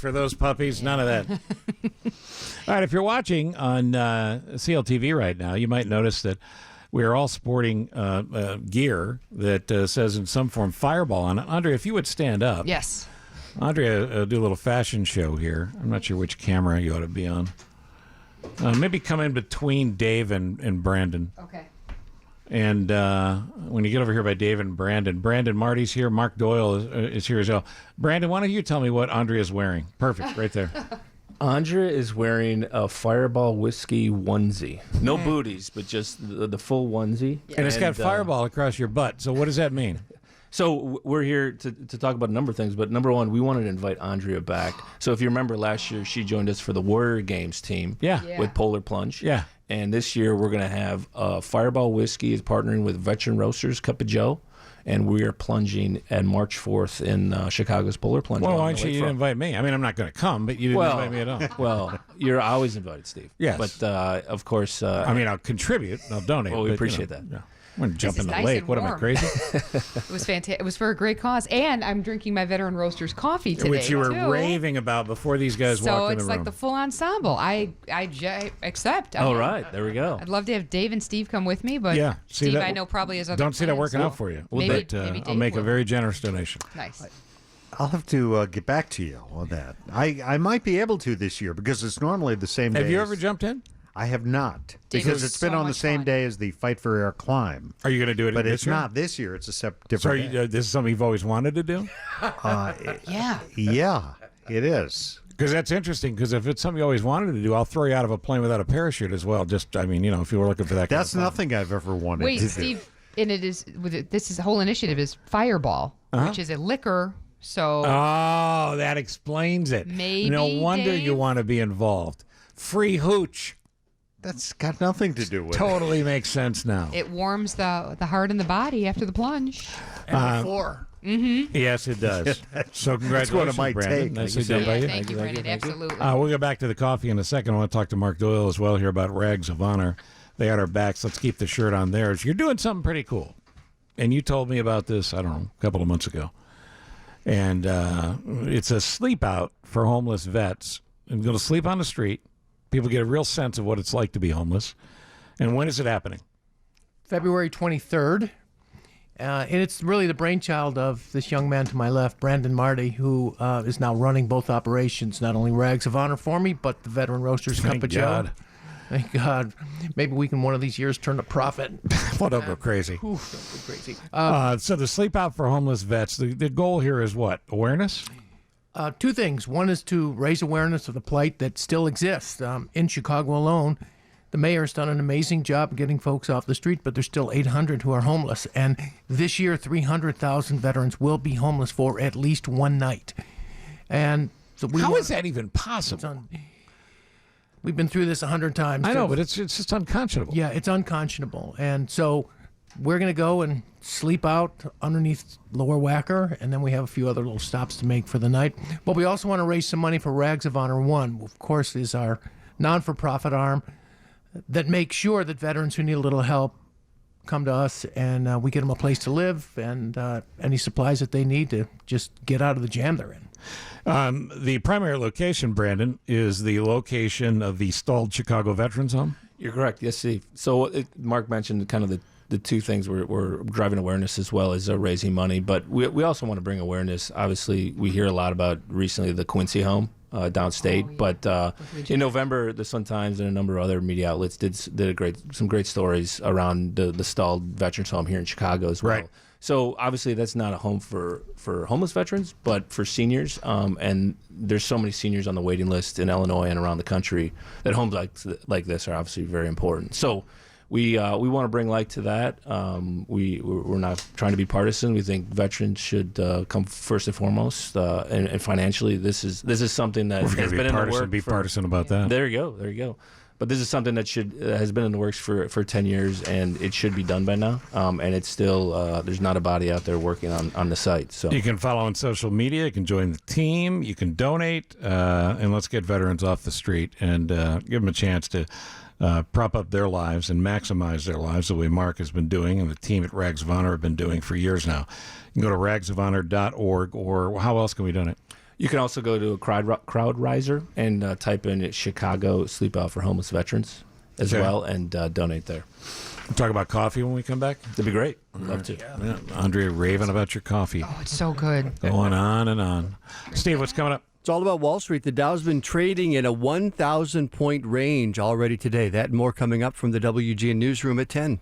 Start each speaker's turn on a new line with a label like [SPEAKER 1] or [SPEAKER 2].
[SPEAKER 1] for those puppies. None of that. All right, if you're watching on CLTV right now, you might notice that we are all sporting gear that says in some form Fireball on it. Andrea, if you would stand up.
[SPEAKER 2] Yes.
[SPEAKER 1] Andrea, do a little fashion show here. I'm not sure which camera you ought to be on. Maybe come in between Dave and Brandon.
[SPEAKER 2] Okay.
[SPEAKER 1] And when you get over here by Dave and Brandon Marty's here. Mark Doyle is here as well. Brandon, why don't you tell me what Andrea's wearing? Perfect, right there.
[SPEAKER 3] Andrea is wearing a Fireball whiskey onesie. No booties, but just the full onesie.
[SPEAKER 1] Yeah. And it's got Fireball across your butt. So what does that mean?
[SPEAKER 3] So we're here to talk about a number of things, but number one, we wanted to invite Andrea back. So if you remember last year, she joined us for the Warrior Games team with Polar Plunge.
[SPEAKER 1] Yeah.
[SPEAKER 3] And this year we're going to have Fireball Whiskey is partnering with Veteran Roasters, Cup of Joe, and we are plunging on March 4th in Chicago's Polar Plunge.
[SPEAKER 1] Well, why don't you invite me? I mean, I'm not going to come, but you didn't invite me at all.
[SPEAKER 3] Well, you're always invited, Steve.
[SPEAKER 1] Yes.
[SPEAKER 3] But, of course...
[SPEAKER 1] I mean, I'll contribute. I'll donate.
[SPEAKER 3] Well, we appreciate that.
[SPEAKER 1] Yeah. I'm going to jump in the
[SPEAKER 2] nice
[SPEAKER 1] lake. What am I, crazy?
[SPEAKER 2] It was fantastic. It was for a great cause. And I'm drinking my Veteran Roasters coffee today,
[SPEAKER 1] which you were raving about before these guys walked in the room.
[SPEAKER 2] So it's like the full ensemble. I accept.
[SPEAKER 3] All right. There we go.
[SPEAKER 2] I'd love to have Dave and Steve come with me, but
[SPEAKER 1] see
[SPEAKER 2] Steve,
[SPEAKER 1] that,
[SPEAKER 2] I know, probably has other
[SPEAKER 1] Don't see that
[SPEAKER 2] plans.
[SPEAKER 1] working out for you.
[SPEAKER 2] Maybe
[SPEAKER 1] I'll make a very generous donation.
[SPEAKER 2] Nice.
[SPEAKER 4] I'll have to get back to you on that. I might be able to this year because it's normally the same day.
[SPEAKER 1] Have you ever jumped in?
[SPEAKER 4] I have not, because it's been on the same day as the Fight for Air climb.
[SPEAKER 1] Are you going to do it
[SPEAKER 4] But
[SPEAKER 1] this
[SPEAKER 4] it's
[SPEAKER 1] year?
[SPEAKER 4] not this year. It's a different day.
[SPEAKER 1] This is something you've always wanted to do?
[SPEAKER 2] Yeah.
[SPEAKER 4] Yeah, it is.
[SPEAKER 1] Because that's interesting, because if it's something you always wanted to do, I'll throw you out of a plane without a parachute as well. Just, I mean, you know, if you were looking for that
[SPEAKER 4] That's
[SPEAKER 1] kind of
[SPEAKER 4] nothing I've ever wanted
[SPEAKER 2] Wait,
[SPEAKER 4] to
[SPEAKER 2] Steve, and it is, this whole initiative is Fireball, which is a liquor, so...
[SPEAKER 1] Oh, that explains it.
[SPEAKER 2] Maybe,
[SPEAKER 1] no wonder
[SPEAKER 2] Dave?
[SPEAKER 1] you want to be involved. Free hooch.
[SPEAKER 4] That's got nothing to do with
[SPEAKER 1] Totally makes sense now.
[SPEAKER 2] It warms the heart and the body after the plunge.
[SPEAKER 5] And before.
[SPEAKER 2] Mm-hmm.
[SPEAKER 1] Yes, it does. So congratulations,
[SPEAKER 4] That's what it might
[SPEAKER 1] Brandon.
[SPEAKER 4] take.
[SPEAKER 1] Nicely done by you.
[SPEAKER 2] Thank you, Brandon. Absolutely.
[SPEAKER 1] We'll get back to the coffee in a second. I want to talk to Mark Doyle as well here about Rags of Honor. They had our backs. Let's keep the shirt on theirs. You're doing something pretty cool. And you told me about this, I don't know, a couple of months ago. And it's a sleep out for homeless vets. And going to sleep on the street. People get a real sense of what it's like to be homeless. And when is it happening?
[SPEAKER 5] February 23rd. And it's really the brainchild of this young man to my left, Brandon Marty, who is now running both operations, not only Rags of Honor for me, but the Veteran Roasters Cup of Joe. Thank God. Maybe we can one of these years turn a profit.
[SPEAKER 1] Well, don't go crazy.
[SPEAKER 5] Ooh, don't go crazy.
[SPEAKER 1] So the sleep out for homeless vets, the goal here is what? Awareness?
[SPEAKER 5] Two things. One is to raise awareness of the plight that still exists. In Chicago alone, the mayor's done an amazing job of getting folks off the street, but there's still 800 who are homeless. And this year, 300,000 veterans will be homeless for at least one night. And so
[SPEAKER 1] How is that even possible?
[SPEAKER 5] We've been through this 100 times.
[SPEAKER 1] I know, but it's just unconscionable.
[SPEAKER 5] Yeah, it's unconscionable. And so we're going to go and sleep out underneath Lower Wacker, and then we have a few other little stops to make for the night. But we also want to raise some money for Rags of Honor 1, of course, is our non-for-profit arm that makes sure that veterans who need a little help come to us, and we get them a place to live and any supplies that they need to just get out of the jam they're in.
[SPEAKER 1] The primary location, Brandon, is the location of the stalled Chicago Veterans Home?
[SPEAKER 3] You're correct. Yes, Steve. So Mark mentioned kind of the two things we're driving awareness as well as raising money, but we also want to bring awearness. Obviously, we hear a lot about recently the Quincy home downstate, but in November, the Sun-Times and a number of other media outlets did some great stories around the stalled veterans home here in Chicago as well.
[SPEAKER 1] Right.
[SPEAKER 3] So obviously, that's not a home for homeless veterans, but for seniors. And there's so many seniors on the waiting list in Illinois and around the country that homes like this are obviously very important. So we want to bring light to that. We're not trying to be partisan. We think veterans should come first and foremost, and financially, this is something that has been in the works.
[SPEAKER 1] Be partisan about that.
[SPEAKER 3] There you go. But this is something that has been in the works for 10 years, and it should be done by now. And it's still there's not a body out there working on the site. So
[SPEAKER 1] you can follow on social media. You can join the team. You can donate, and let's get veterans off the street and give them a chance to prop up their lives and maximize their lives the way Mark has been doing and the team at Rags of Honor have been doing for years now. You can go to ragsofhonor.org, or how else can we donate?
[SPEAKER 3] You can also go to a CrowdRiser and type in Chicago Sleep Out for Homeless Veterans as well and donate there.
[SPEAKER 1] We'll talk about coffee when we come back.
[SPEAKER 3] That'd be great. Love to.
[SPEAKER 1] Yeah, Andrea raving about your coffee.
[SPEAKER 2] Oh, it's so good.
[SPEAKER 1] Going on and on. Steve, what's coming up?
[SPEAKER 6] It's all about Wall Street. The Dow's been trading in a 1,000-point range already today. That and more coming up from the WGN Newsroom at 10.